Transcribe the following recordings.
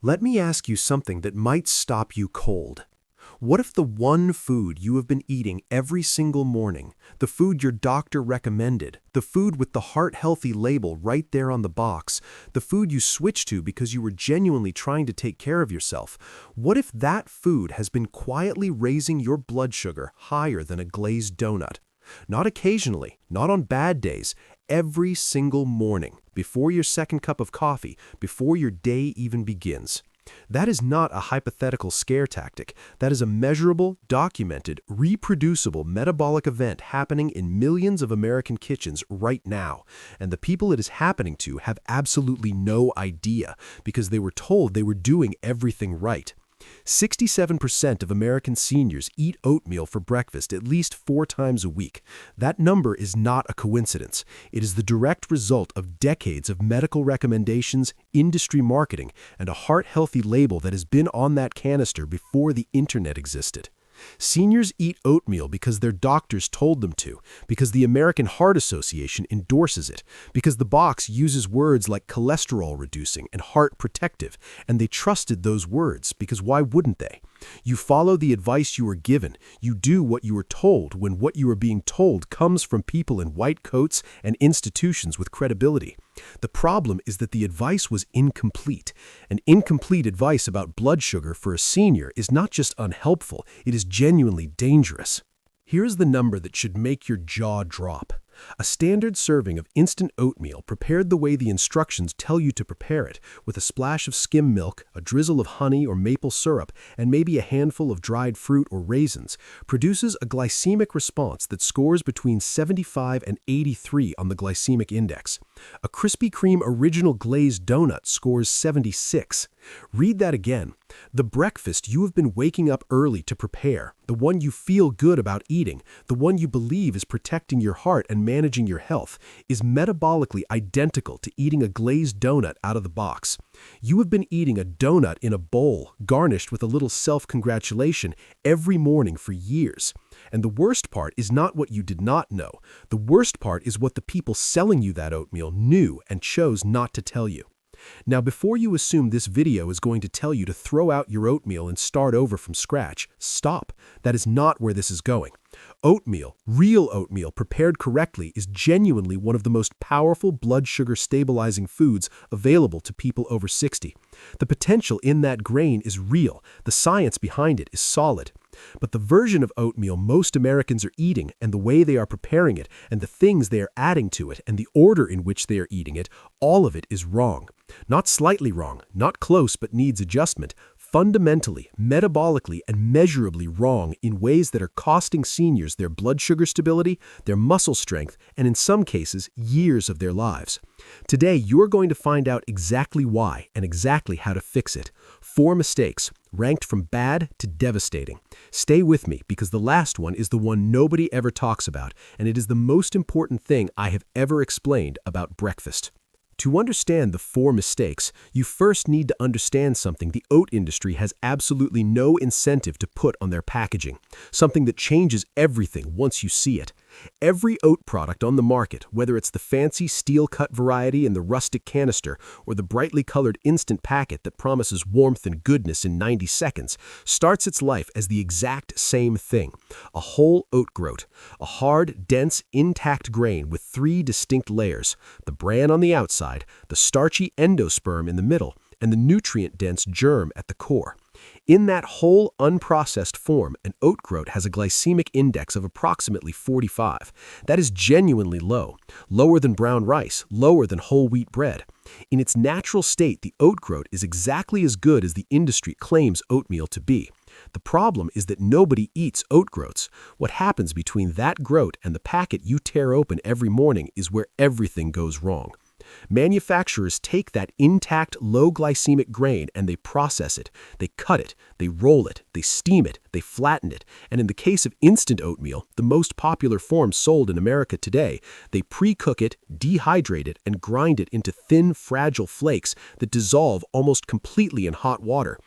Let me ask you something that might stop you cold. What if the one food you have been eating every single morning, the food your doctor recommended, the food with the heart-healthy label right there on the box, the food you switched to because you were genuinely trying to take care of yourself, what if that food has been quietly raising your blood sugar higher than a glazed donut? Not occasionally, not on bad days, every single morning, before your second cup of coffee, before your day even begins. That is not a hypothetical scare tactic. That is a measurable, documented, reproducible metabolic event happening in millions of American kitchens right now. And the people it is happening to have absolutely no idea because they were told they were doing everything right. 67% of American seniors eat oatmeal for breakfast at least 4 times a week. That number is not a coincidence. It is the direct result of decades of medical recommendations, industry marketing, and a heart-healthy label that has been on that canister before the internet existed. Seniors eat oatmeal because their doctors told them to, because the American Heart Association endorses it, because the box uses words like cholesterol reducing and heart protective, and they trusted those words because why wouldn't they? You follow the advice you were given. You do what you were told when what you are being told comes from people in white coats and institutions with credibility. The problem is that the advice was incomplete. And incomplete advice about blood sugar for a senior is not just unhelpful, it is genuinely dangerous. Here's the number that should make your jaw drop. A standard serving of instant oatmeal prepared the way the instructions tell you to prepare it, with a splash of skim milk, a drizzle of honey or maple syrup, and maybe a handful of dried fruit or raisins, produces a glycemic response that scores between 75 and 83 on the glycemic index. A Krispy Kreme original glazed donut scores 76. Read that again. The breakfast you have been waking up early to prepare, the one you feel good about eating, the one you believe is protecting your heart and managing your health, is metabolically identical to eating a glazed donut out of the box. You have been eating a donut in a bowl, garnished with a little self-congratulation every morning for years. And the worst part is not what you did not know. The worst part is what the people selling you that oatmeal knew and chose not to tell you. Now, before you assume this video is going to tell you to throw out your oatmeal and start over from scratch, stop. That is not where this is going. Oatmeal, real oatmeal prepared correctly, is genuinely one of the most powerful blood sugar stabilizing foods available to people over 60. The potential in that grain is real. The science behind it is solid. But the version of oatmeal most Americans are eating and the way they are preparing it and the things they are adding to it and the order in which they are eating it, all of it is wrong. Not slightly wrong, not close but needs adjustment, fundamentally, metabolically, and measurably wrong in ways that are costing seniors their blood sugar stability, their muscle strength, and in some cases, years of their lives. Today, you are going to find out exactly why and exactly how to fix it. 4 mistakes, ranked from bad to devastating. Stay with me because the last one is the one nobody ever talks about, and it is the most important thing I have ever explained about breakfast. To understand the 4 mistakes, you first need to understand something the oat industry has absolutely no incentive to put on their packaging, something that changes everything once you see it. Every oat product on the market, whether it's the fancy steel-cut variety in the rustic canister or the brightly colored instant packet that promises warmth and goodness in 90 seconds, starts its life as the exact same thing: a whole oat groat, a hard, dense, intact grain with 3 distinct layers: the bran on the outside, the starchy endosperm in the middle, and the nutrient-dense germ at the core. In that whole unprocessed form, an oat groat has a glycemic index of approximately 45. That is genuinely low, lower than brown rice, lower than whole wheat bread. In its natural state, the oat groat is exactly as good as the industry claims oatmeal to be. The problem is that nobody eats oat groats. What happens between that groat and the packet you tear open every morning is where everything goes wrong. Manufacturers take that intact, low glycemic grain and they process it. They cut it, they roll it, they steam it, they flatten it, and in the case of instant oatmeal, the most popular form sold in America today, they pre-cook it, dehydrate it, and grind it into thin, fragile flakes that dissolve almost completely in hot water.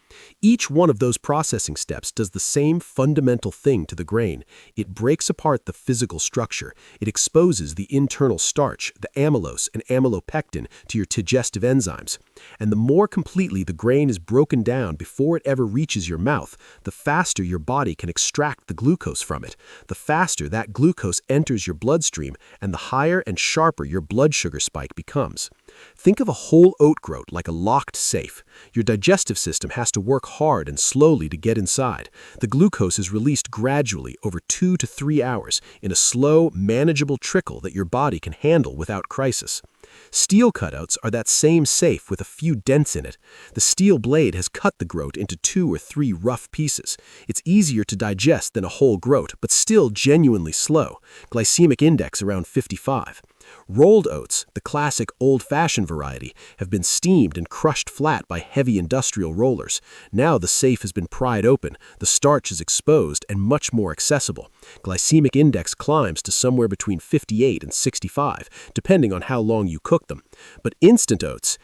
Each one of those processing steps does the same fundamental thing to the grain. It breaks apart the physical structure. It exposes the internal starch, the amylose and amylopectin, to your digestive enzymes. And the more completely the grain is broken down before it ever reaches your mouth, the faster your body can extract the glucose from it. The faster that glucose enters your bloodstream, and the higher and sharper your blood sugar spike becomes. Think of a whole oat groat like a locked safe. Your digestive system has to work hard and slowly to get inside. The glucose is released gradually over 2 to 3 hours in a slow, manageable trickle that your body can handle without crisis. Steel cutouts are that same safe with a few dents in it. The steel blade has cut the groat into 2 or 3 rough pieces. It's easier to digest than a whole groat, but still genuinely slow. Glycemic index around 55. Rolled oats, the classic old-fashioned variety, have been steamed and crushed flat by heavy industrial rollers. Now the safe has been pried open, the starch is exposed and much more accessible. Glycemic index climbs to somewhere between 58 and 65, depending on how long you cook them. But instant oats,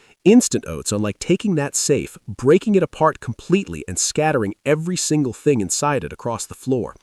unlike taking that safe, breaking it apart completely and scattering every single thing inside it across the floor.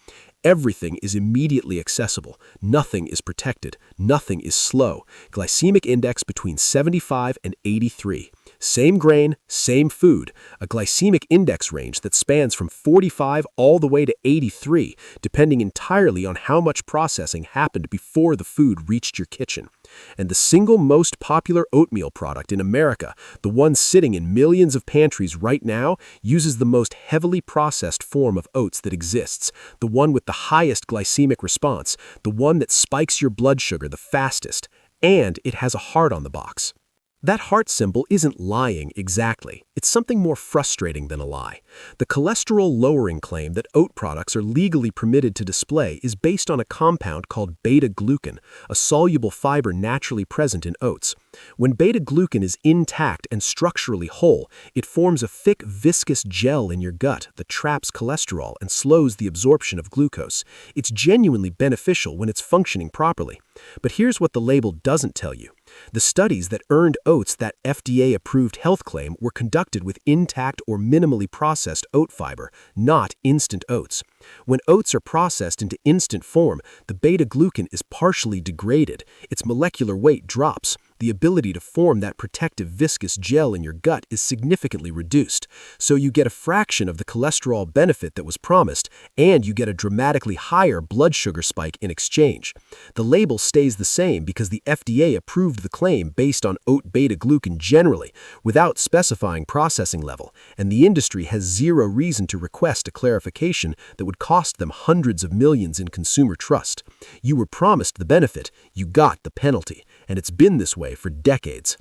Everything is immediately accessible. Nothing is protected. Nothing is slow. Glycemic index between 75 and 83. Same grain, same food. A glycemic index range that spans from 45 all the way to 83, depending entirely on how much processing happened before the food reached your kitchen. And the single most popular oatmeal product in America, the one sitting in millions of pantries right now, uses the most heavily processed form of oats that exists, the one with the highest glycemic response, the one that spikes your blood sugar the fastest, and it has a heart on the box. That heart symbol isn't lying exactly. It's something more frustrating than a lie. The cholesterol-lowering claim that oat products are legally permitted to display is based on a compound called beta-glucan, a soluble fiber naturally present in oats. When beta-glucan is intact and structurally whole, it forms a thick, viscous gel in your gut that traps cholesterol and slows the absorption of glucose. It's genuinely beneficial when it's functioning properly. But here's what the label doesn't tell you. The studies that earned oats that FDA-approved health claim were conducted with intact or minimally processed oat fiber, not instant oats. When oats are processed into instant form, the beta-glucan is partially degraded. Its molecular weight drops. The ability to form that protective viscous gel in your gut is significantly reduced. So you get a fraction of the cholesterol benefit that was promised, and you get a dramatically higher blood sugar spike in exchange. The label stays the same because the FDA approved the claim based on oat beta-glucan generally, without specifying processing level, and the industry has zero reason to request a clarification that would cost them hundreds of millions in consumer trust. You were promised the benefit, you got the penalty, and it's been this way for decades.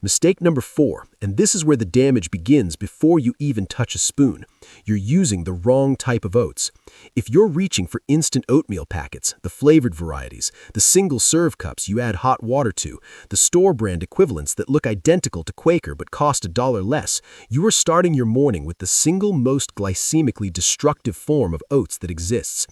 Mistake number 4, and this is where the damage begins before you even touch a spoon. You're using the wrong type of oats. If you're reaching for instant oatmeal packets, the flavored varieties, the single-serve cups you add hot water to, the store-brand equivalents that look identical to Quaker but cost $1 less, you are starting your morning with the single most glycemically destructive form of oats that exists.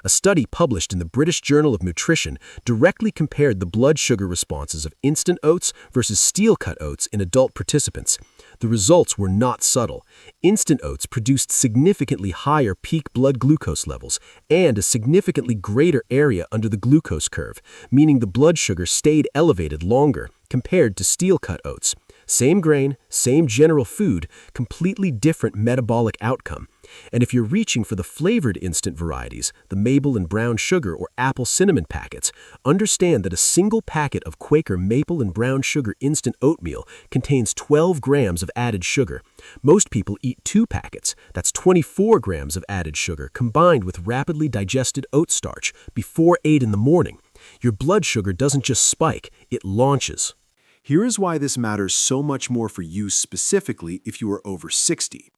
A study published in the British Journal of Nutrition directly compared the blood sugar responses of instant oats versus steel-cut oats in adult participants. The results were not subtle. Instant oats produced significantly higher peak blood glucose levels and a significantly greater area under the glucose curve, meaning the blood sugar stayed elevated longer compared to steel-cut oats. Same grain, same general food, completely different metabolic outcome. And if you're reaching for the flavored instant varieties, the maple and brown sugar or apple cinnamon packets, understand that a single packet of Quaker maple and brown sugar instant oatmeal contains 12 grams of added sugar. Most people eat 2 packets. That's 24 grams of added sugar combined with rapidly digested oat starch before 8 in the morning. Your blood sugar doesn't just spike, it launches. Here is why this matters so much more for you specifically if you are over 60.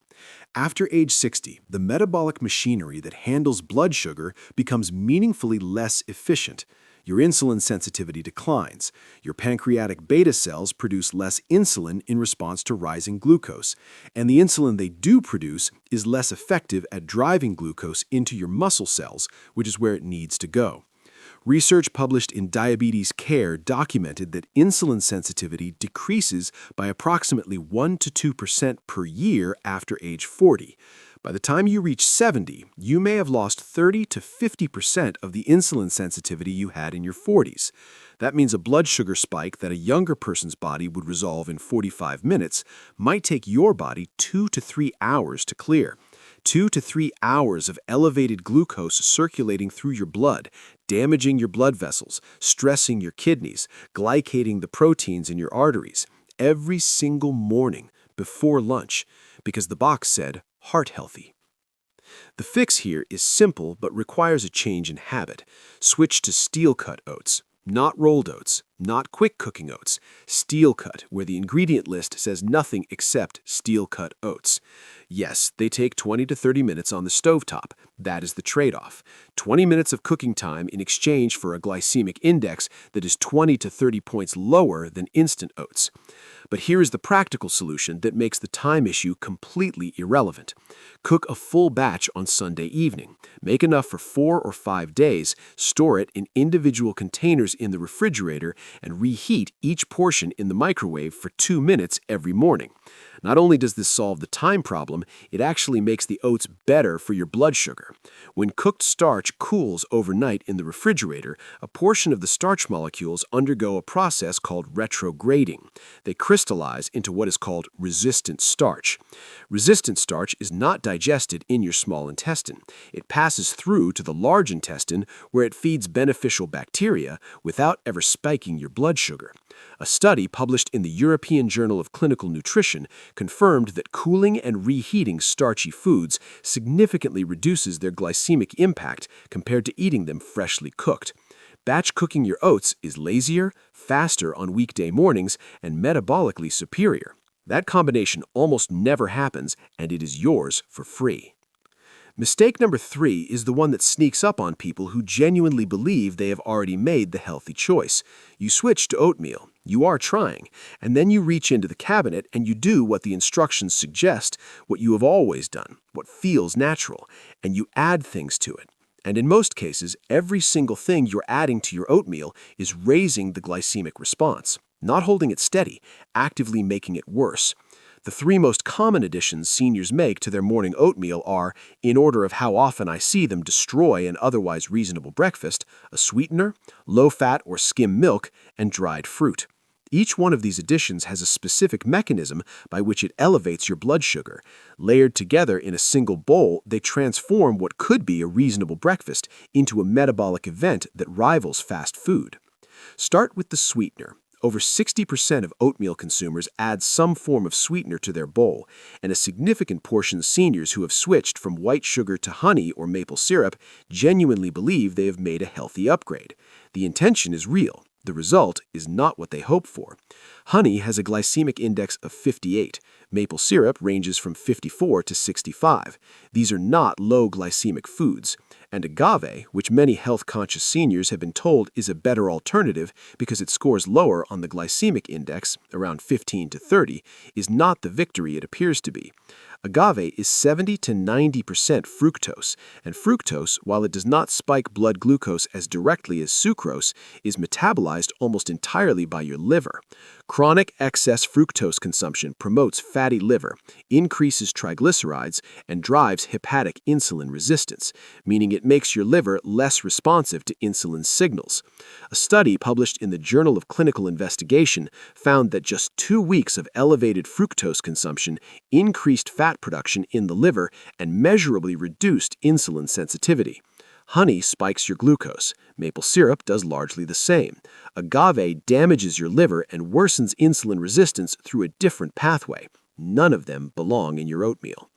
After age 60, the metabolic machinery that handles blood sugar becomes meaningfully less efficient. Your insulin sensitivity declines. Your pancreatic beta cells produce less insulin in response to rising glucose, and the insulin they do produce is less effective at driving glucose into your muscle cells, which is where it needs to go. Research published in Diabetes Care documented that insulin sensitivity decreases by approximately 1 to 2% per year after age 40. By the time you reach 70, you may have lost 30 to 50% of the insulin sensitivity you had in your 40s. That means a blood sugar spike that a younger person's body would resolve in 45 minutes might take your body 2 to 3 hours to clear. 2 to 3 hours of elevated glucose circulating through your blood, damaging your blood vessels, stressing your kidneys, glycating the proteins in your arteries, every single morning before lunch, because the box said heart healthy. The fix here is simple but requires a change in habit. Switch to steel-cut oats. Not rolled oats, not quick cooking oats, steel-cut, where the ingredient list says nothing except steel-cut oats. Yes, they take 20 to 30 minutes on the stovetop. That is the trade-off. 20 minutes of cooking time in exchange for a glycemic index that is 20 to 30 points lower than instant oats. But here is the practical solution that makes the time issue completely irrelevant. Cook a full batch on Sunday evening. Make enough for 4 or 5 days, store it in individual containers in the refrigerator, and reheat each portion in the microwave for 2 minutes every morning. Not only does this solve the time problem, it actually makes the oats better for your blood sugar. When cooked starch cools overnight in the refrigerator, a portion of the starch molecules undergo a process called retrograding. They crystallize into what is called resistant starch. Resistant starch is not digested in your small intestine. It passes through to the large intestine where it feeds beneficial bacteria without ever spiking your blood sugar. A study published in the European Journal of Clinical Nutrition confirmed that cooling and reheating starchy foods significantly reduces their glycemic impact compared to eating them freshly cooked. Batch cooking your oats is lazier, faster on weekday mornings, and metabolically superior. That combination almost never happens, and it is yours for free. Mistake number 3 is the one that sneaks up on people who genuinely believe they have already made the healthy choice. You switch to oatmeal. You are trying. And then you reach into the cabinet and you do what the instructions suggest, what you have always done, what feels natural, and you add things to it. And in most cases, every single thing you're adding to your oatmeal is raising the glycemic response, not holding it steady, actively making it worse. The 3 most common additions seniors make to their morning oatmeal are, in order of how often I see them destroy an otherwise reasonable breakfast, a sweetener, low-fat or skim milk, and dried fruit. Each one of these additions has a specific mechanism by which it elevates your blood sugar. Layered together in a single bowl, they transform what could be a reasonable breakfast into a metabolic event that rivals fast food. Start with the sweetener. Over 60% of oatmeal consumers add some form of sweetener to their bowl, and a significant portion of seniors who have switched from white sugar to honey or maple syrup genuinely believe they have made a healthy upgrade. The intention is real. The result is not what they hope for. Honey has a glycemic index of 58. Maple syrup ranges from 54 to 65. These are not low glycemic foods. And agave, which many health-conscious seniors have been told is a better alternative because it scores lower on the glycemic index, around 15 to 30, is not the victory it appears to be. Agave is 70 to 90% fructose, and fructose, while it does not spike blood glucose as directly as sucrose, is metabolized almost entirely by your liver. Chronic excess fructose consumption promotes fatty liver, increases triglycerides, and drives hepatic insulin resistance, meaning it makes your liver less responsive to insulin signals. A study published in the Journal of Clinical Investigation found that just 2 weeks of elevated fructose consumption increased fat production in the liver and measurably reduced insulin sensitivity. Honey spikes your glucose. Maple syrup does largely the same. Agave damages your liver and worsens insulin resistance through a different pathway. None of them belong in your oatmeal.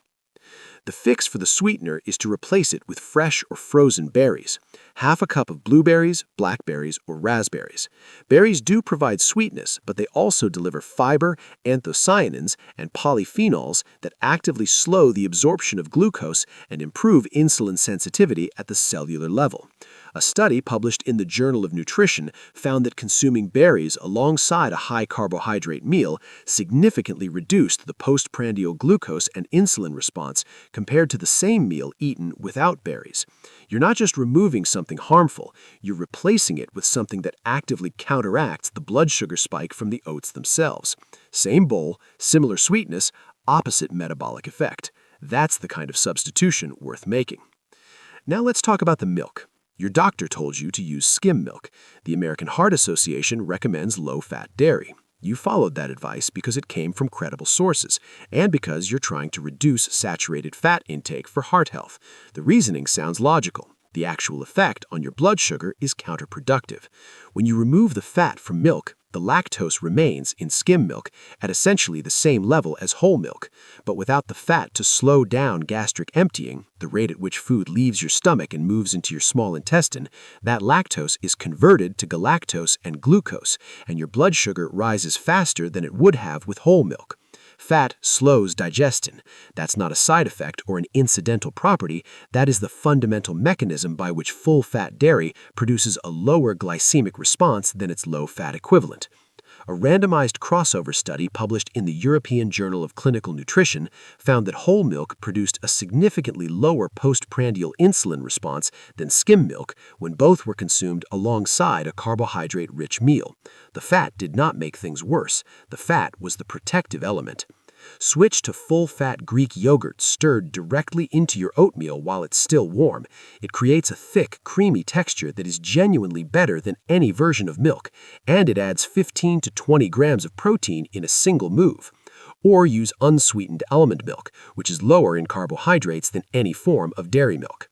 The fix for the sweetener is to replace it with fresh or frozen berries. Half a cup of blueberries, blackberries, or raspberries. Berries do provide sweetness, but they also deliver fiber, anthocyanins, and polyphenols that actively slow the absorption of glucose and improve insulin sensitivity at the cellular level. A study published in the Journal of Nutrition found that consuming berries alongside a high carbohydrate meal significantly reduced the postprandial glucose and insulin response compared to the same meal eaten without berries. You're not just removing something harmful, you're replacing it with something that actively counteracts the blood sugar spike from the oats themselves. Same bowl, similar sweetness, opposite metabolic effect. That's the kind of substitution worth making. Now let's talk about the milk. Your doctor told you to use skim milk. The American Heart Association recommends low-fat dairy. You followed that advice because it came from credible sources, and because you're trying to reduce saturated fat intake for heart health. The reasoning sounds logical. The actual effect on your blood sugar is counterproductive. When you remove the fat from milk, the lactose remains in skim milk at essentially the same level as whole milk, but without the fat to slow down gastric emptying, the rate at which food leaves your stomach and moves into your small intestine, that lactose is converted to galactose and glucose, and your blood sugar rises faster than it would have with whole milk. Fat slows digestion. That's not a side effect or an incidental property. That is the fundamental mechanism by which full-fat dairy produces a lower glycemic response than its low-fat equivalent. A randomized crossover study published in the European Journal of Clinical Nutrition found that whole milk produced a significantly lower postprandial insulin response than skim milk when both were consumed alongside a carbohydrate-rich meal. The fat did not make things worse. The fat was the protective element. Switch to full-fat Greek yogurt stirred directly into your oatmeal while it's still warm. It creates a thick, creamy texture that is genuinely better than any version of milk, and it adds 15 to 20 grams of protein in a single move. Or use unsweetened almond milk, which is lower in carbohydrates than any form of dairy milk.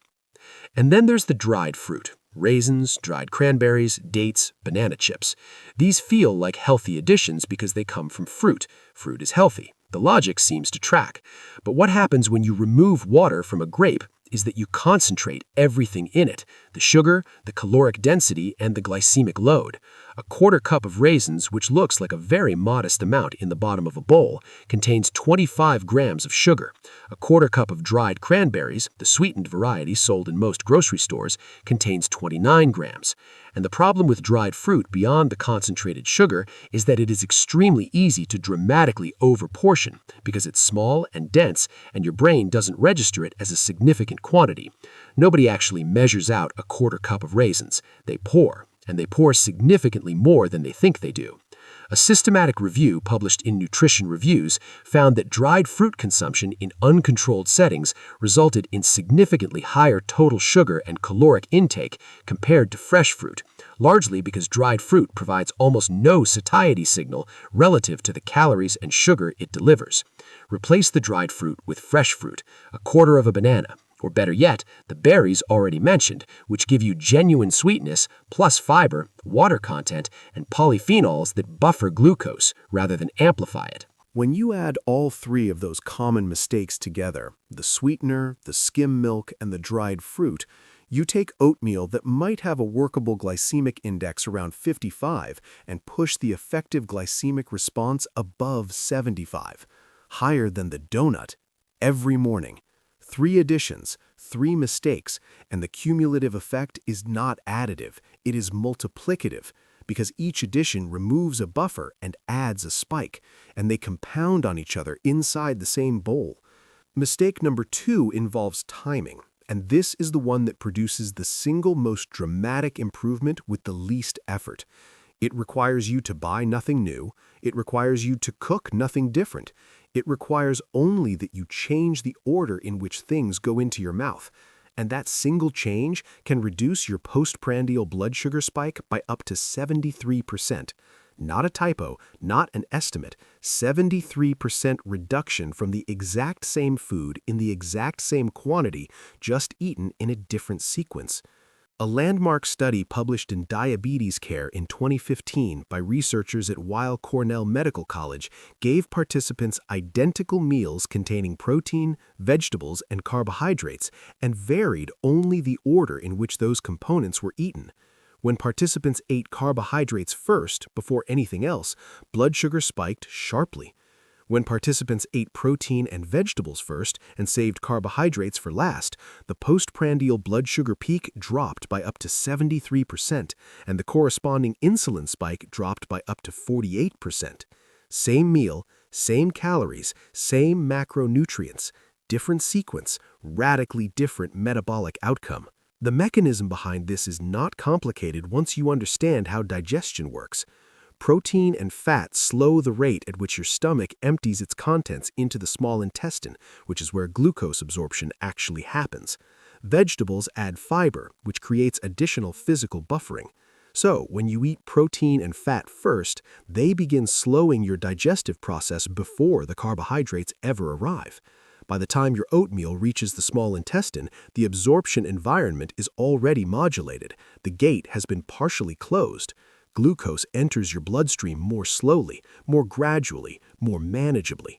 And then there's the dried fruit. Raisins, dried cranberries, dates, banana chips. These feel like healthy additions because they come from fruit. Fruit is healthy. The logic seems to track. But what happens when you remove water from a grape is that you concentrate everything in it: the sugar, the caloric density, and the glycemic load. A quarter cup of raisins, which looks like a very modest amount in the bottom of a bowl, contains 25 grams of sugar. A quarter cup of dried cranberries, the sweetened variety sold in most grocery stores, contains 29 grams. And the problem with dried fruit beyond the concentrated sugar is that it is extremely easy to dramatically overportion because it's small and dense and your brain doesn't register it as a significant quantity. Nobody actually measures out a quarter cup of raisins. They pour, and they pour significantly more than they think they do. A systematic review published in Nutrition Reviews found that dried fruit consumption in uncontrolled settings resulted in significantly higher total sugar and caloric intake compared to fresh fruit, largely because dried fruit provides almost no satiety signal relative to the calories and sugar it delivers. Replace the dried fruit with fresh fruit, a quarter of a banana, or better yet, the berries already mentioned, which give you genuine sweetness, plus fiber, water content, and polyphenols that buffer glucose rather than amplify it. When you add all three of those common mistakes together, the sweetener, the skim milk, and the dried fruit, you take oatmeal that might have a workable glycemic index around 55 and push the effective glycemic response above 75, higher than the donut, every morning. 3 additions, 3 mistakes, and the cumulative effect is not additive, it is multiplicative, because each addition removes a buffer and adds a spike, and they compound on each other inside the same bowl. Mistake number 2 involves timing, and this is the one that produces the single most dramatic improvement with the least effort. It requires you to buy nothing new. It requires you to cook nothing different. It requires only that you change the order in which things go into your mouth. And that single change can reduce your postprandial blood sugar spike by up to 73%. Not a typo, not an estimate. 73% reduction from the exact same food in the exact same quantity, just eaten in a different sequence. A landmark study published in Diabetes Care in 2015 by researchers at Weill Cornell Medical College gave participants identical meals containing protein, vegetables, and carbohydrates, and varied only the order in which those components were eaten. When participants ate carbohydrates first, before anything else, blood sugar spiked sharply. When participants ate protein and vegetables first and saved carbohydrates for last, the postprandial blood sugar peak dropped by up to 73%, and the corresponding insulin spike dropped by up to 48%. Same meal, same calories, same macronutrients, different sequence, radically different metabolic outcome. The mechanism behind this is not complicated once you understand how digestion works. Protein and fat slow the rate at which your stomach empties its contents into the small intestine, which is where glucose absorption actually happens. Vegetables add fiber, which creates additional physical buffering. So, when you eat protein and fat first, they begin slowing your digestive process before the carbohydrates ever arrive. By the time your oatmeal reaches the small intestine, the absorption environment is already modulated. The gate has been partially closed. Glucose enters your bloodstream more slowly, more gradually, more manageably.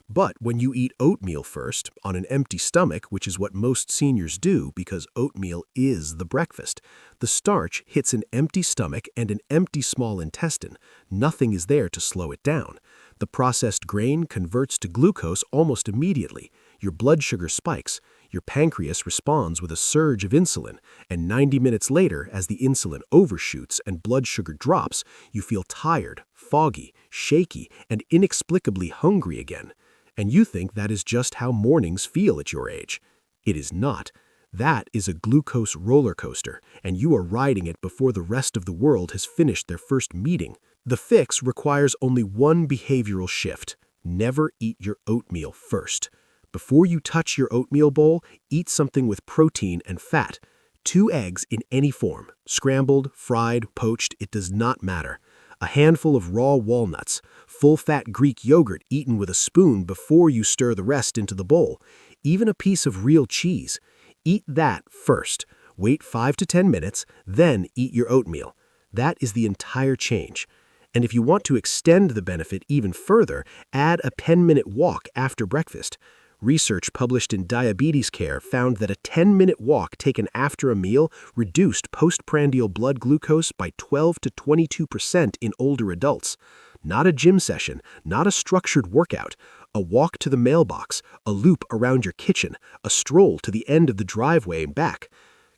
But when you eat oatmeal first, on an empty stomach, which is what most seniors do because oatmeal is the breakfast, the starch hits an empty stomach and an empty small intestine. Nothing is there to slow it down. The processed grain converts to glucose almost immediately. Your blood sugar spikes. Your pancreas responds with a surge of insulin, and 90 minutes later, as the insulin overshoots and blood sugar drops, you feel tired, foggy, shaky, and inexplicably hungry again. And you think that is just how mornings feel at your age. It is not. That is a glucose roller coaster, and you are riding it before the rest of the world has finished their first meeting. The fix requires only one behavioral shift. Never eat your oatmeal first. Before you touch your oatmeal bowl, eat something with protein and fat. 2 eggs in any form, scrambled, fried, poached, it does not matter. A handful of raw walnuts, full-fat Greek yogurt eaten with a spoon before you stir the rest into the bowl. Even a piece of real cheese. Eat that first. Wait 5 to 10 minutes, then eat your oatmeal. That is the entire change. And if you want to extend the benefit even further, add a 10-minute walk after breakfast. Research published in Diabetes Care found that a 10-minute walk taken after a meal reduced postprandial blood glucose by 12 to 22% in older adults. Not a gym session, not a structured workout. A walk to the mailbox, a loop around your kitchen, a stroll to the end of the driveway and back.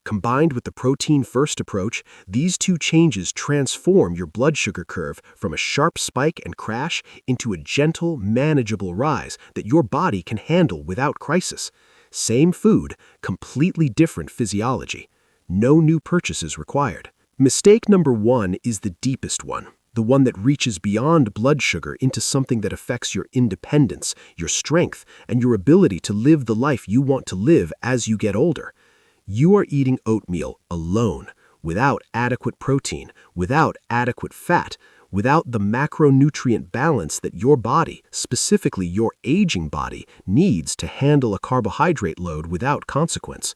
Combined with the protein-first approach, these 2 changes transform your blood sugar curve from a sharp spike and crash into a gentle, manageable rise that your body can handle without crisis. Same food, completely different physiology. No new purchases required. Mistake number 1 is the deepest one, the one that reaches beyond blood sugar into something that affects your independence, your strength, and your ability to live the life you want to live as you get older. You are eating oatmeal alone, without adequate protein, without adequate fat, without the macronutrient balance that your body, specifically your aging body, needs to handle a carbohydrate load without consequence.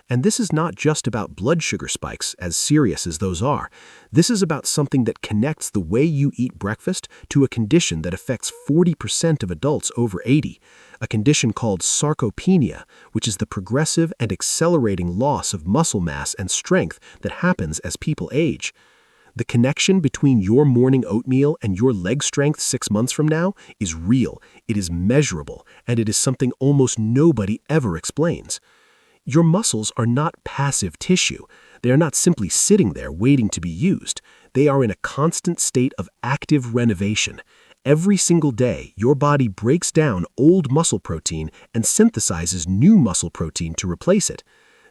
And this is not just about blood sugar spikes, as serious as those are. This is about something that connects the way you eat breakfast to a condition that affects 40% of adults over 80, a condition called sarcopenia, which is the progressive and accelerating loss of muscle mass and strength that happens as people age. The connection between your morning oatmeal and your leg strength 6 months from now is real, it is measurable, and it is something almost nobody ever explains. Your muscles are not passive tissue. They are not simply sitting there waiting to be used. They are in a constant state of active renovation. Every single day, your body breaks down old muscle protein and synthesizes new muscle protein to replace it.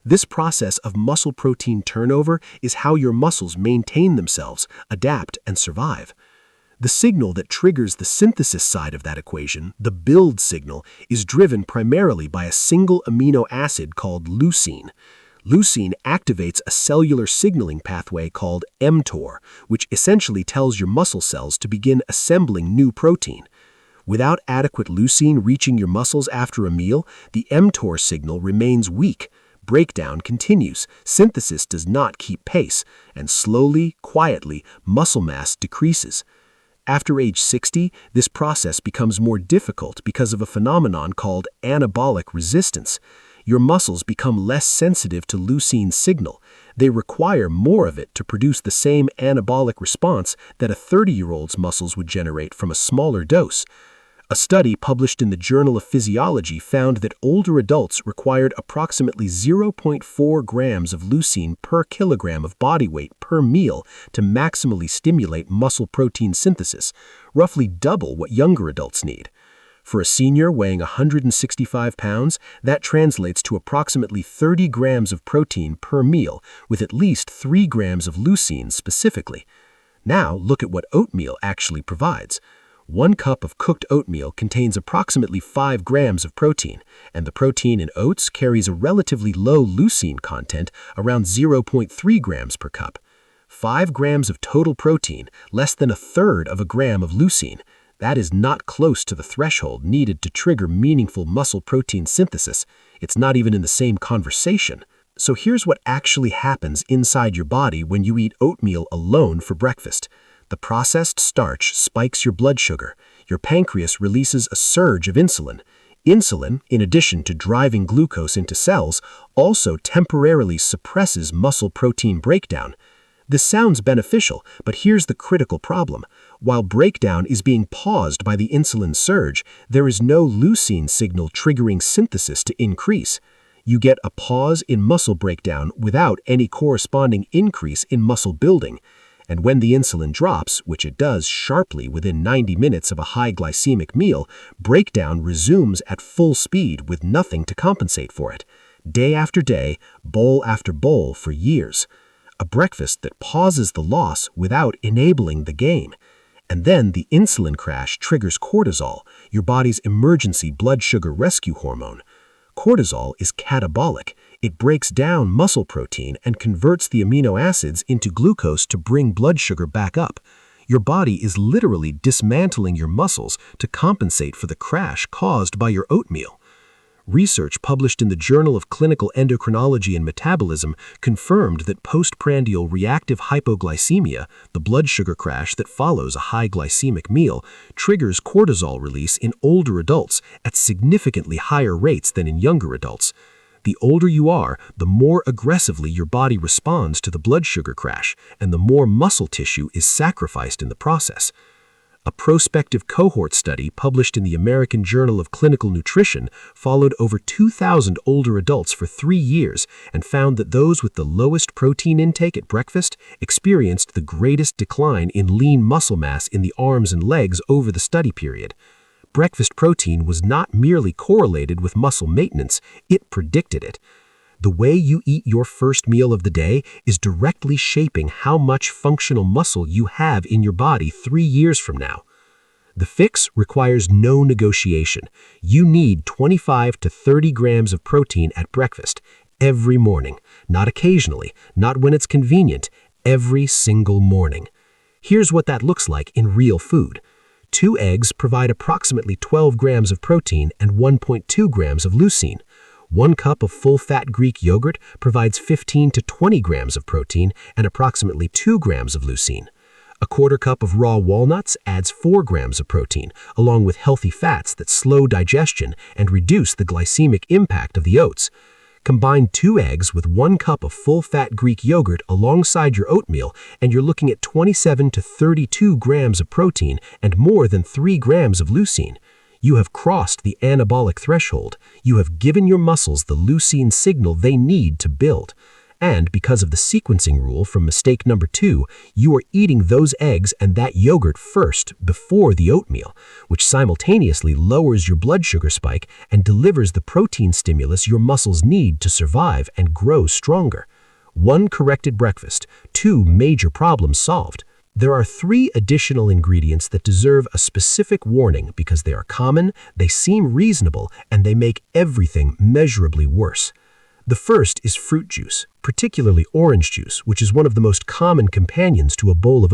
This process of muscle protein turnover is how your muscles maintain themselves, adapt, and survive. The signal that triggers the synthesis side of that equation, the build signal, is driven primarily by a single amino acid called leucine. Leucine activates a cellular signaling pathway called mTOR, which essentially tells your muscle cells to begin assembling new protein. Without adequate leucine reaching your muscles after a meal, the mTOR signal remains weak. Breakdown continues, synthesis does not keep pace, and slowly, quietly, muscle mass decreases. After age 60, this process becomes more difficult because of a phenomenon called anabolic resistance. Your muscles become less sensitive to leucine's signal. They require more of it to produce the same anabolic response that a 30-year-old's muscles would generate from a smaller dose. A study published in the Journal of Physiology found that older adults required approximately 0.4 grams of leucine per kilogram of body weight per meal to maximally stimulate muscle protein synthesis, roughly double what younger adults need. For a senior weighing 165 pounds, that translates to approximately 30 grams of protein per meal, with at least 3 grams of leucine specifically. Now look at what oatmeal actually provides. 1 cup of cooked oatmeal contains approximately 5 grams of protein, and the protein in oats carries a relatively low leucine content, around 0.3 grams per cup. 5 grams of total protein, less than a third of a gram of leucine. That is not close to the threshold needed to trigger meaningful muscle protein synthesis. It's not even in the same conversation. So here's what actually happens inside your body when you eat oatmeal alone for breakfast. The processed starch spikes your blood sugar. Your pancreas releases a surge of insulin. Insulin, in addition to driving glucose into cells, also temporarily suppresses muscle protein breakdown. This sounds beneficial, but here's the critical problem. While breakdown is being paused by the insulin surge, there is no leucine signal triggering synthesis to increase. You get a pause in muscle breakdown without any corresponding increase in muscle building. And when the insulin drops, which it does sharply within 90 minutes of a high glycemic meal, breakdown resumes at full speed with nothing to compensate for it. Day after day, bowl after bowl for years. A breakfast that pauses the loss without enabling the gain. And then the insulin crash triggers cortisol, your body's emergency blood sugar rescue hormone. Cortisol is catabolic. It breaks down muscle protein and converts the amino acids into glucose to bring blood sugar back up. Your body is literally dismantling your muscles to compensate for the crash caused by your oatmeal. Research published in the Journal of Clinical Endocrinology and Metabolism confirmed that postprandial reactive hypoglycemia, the blood sugar crash that follows a high glycemic meal, triggers cortisol release in older adults at significantly higher rates than in younger adults. The older you are, the more aggressively your body responds to the blood sugar crash, and the more muscle tissue is sacrificed in the process. A prospective cohort study published in the American Journal of Clinical Nutrition followed over 2,000 older adults for 3 years and found that those with the lowest protein intake at breakfast experienced the greatest decline in lean muscle mass in the arms and legs over the study period. Breakfast protein was not merely correlated with muscle maintenance, it predicted it. The way you eat your first meal of the day is directly shaping how much functional muscle you have in your body 3 years from now. The fix requires no negotiation. You need 25 to 30 grams of protein at breakfast every morning, not occasionally, not when it's convenient, every single morning. Here's what that looks like in real food. 2 eggs provide approximately 12 grams of protein and 1.2 grams of leucine. 1 cup of full-fat Greek yogurt provides 15 to 20 grams of protein and approximately 2 grams of leucine. A 1/4 cup of raw walnuts adds 4 grams of protein, along with healthy fats that slow digestion and reduce the glycemic impact of the oats. Combine 2 eggs with 1 cup of full-fat Greek yogurt alongside your oatmeal, and you're looking at 27 to 32 grams of protein and more than 3 grams of leucine. You have crossed the anabolic threshold. You have given your muscles the leucine signal they need to build. And because of the sequencing rule from mistake number 2, you are eating those eggs and that yogurt first before the oatmeal, which simultaneously lowers your blood sugar spike and delivers the protein stimulus your muscles need to survive and grow stronger. 1 corrected breakfast, 2 major problems solved. There are 3 additional ingredients that deserve a specific warning because they are common, they seem reasonable, and they make everything measurably worse. The first is fruit juice, particularly orange juice, which is one of the most common companions to a bowl of